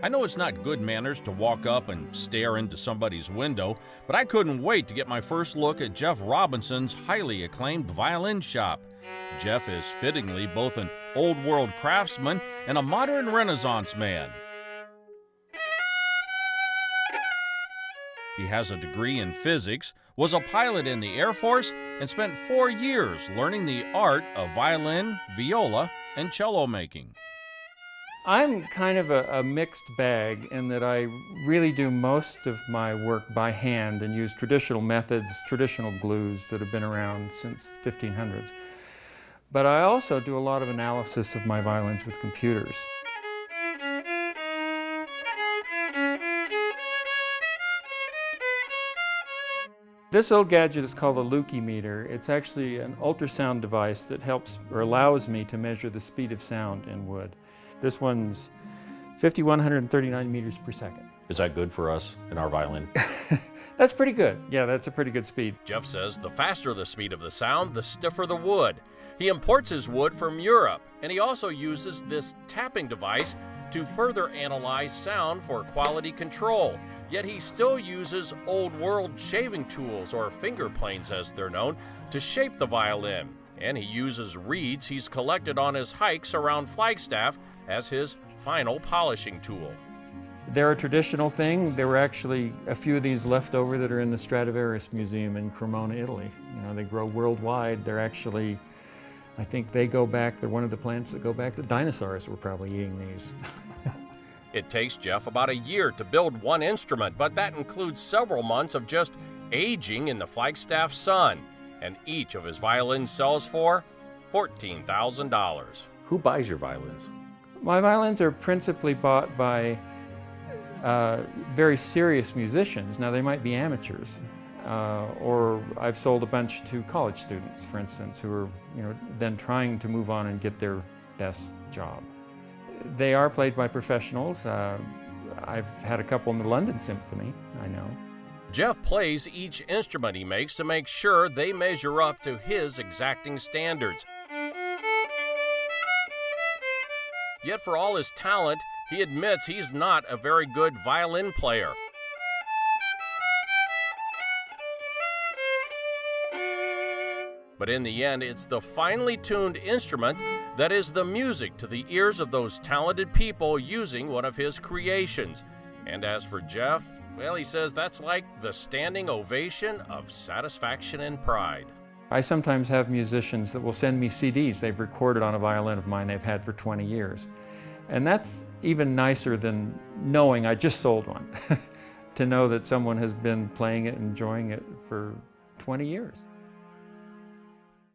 I know it's not good manners to walk up and stare into somebody's window, but I couldn't wait to get my first look at Jeff Robinson's highly acclaimed violin shop. Jeff is fittingly both an old-world craftsman and a modern Renaissance man. He has a degree in physics, was a pilot in the Air Force, and spent 4 years learning the art of violin, viola, and cello making. I'm kind of a mixed bag in that I really do most of my work by hand and use traditional methods, traditional glues that have been around since 1500s. But I also do a lot of analysis of my violins with computers. This old gadget is called a Lukey meter. It's actually an ultrasound device that helps or allows me to measure the speed of sound in wood. This one's 5,139 meters per second. Is that good for us in our violin? That's pretty good. Yeah, that's a pretty good speed. Jeff says the faster the speed of the sound, the stiffer the wood. He imports his wood from Europe, and he also uses this tapping device to further analyze sound for quality control. Yet he still uses old-world shaving tools, or finger planes as they're known, to shape the violin. And he uses reeds he's collected on his hikes around Flagstaff as his final polishing tool. They're a traditional thing. There were actually a few of these left over that are in the Stradivarius Museum in Cremona, Italy. You know, they grow worldwide. They're actually, I think they go back, they're one of the plants that go back, the dinosaurs were probably eating these. It takes Jeff about a year to build one instrument, but that includes several months of just aging in the Flagstaff sun. And each of his violins sells for $14,000. Who buys your violins? My violins are principally bought by very serious musicians. Now they might be amateurs, or I've sold a bunch to college students, for instance, who are then trying to move on and get their best job. They are played by professionals. I've had a couple in the London Symphony, I know. Jeff plays each instrument he makes to make sure they measure up to his exacting standards. Yet for all his talent, he admits he's not a very good violin player. But in the end, it's the finely tuned instrument that is the music to the ears of those talented people using one of his creations. And as for Jeff, well, he says that's like the standing ovation of satisfaction and pride. I sometimes have musicians that will send me CDs they've recorded on a violin of mine they've had for 20 years. And that's even nicer than knowing I just sold one, to know that someone has been playing it, enjoying it for 20 years.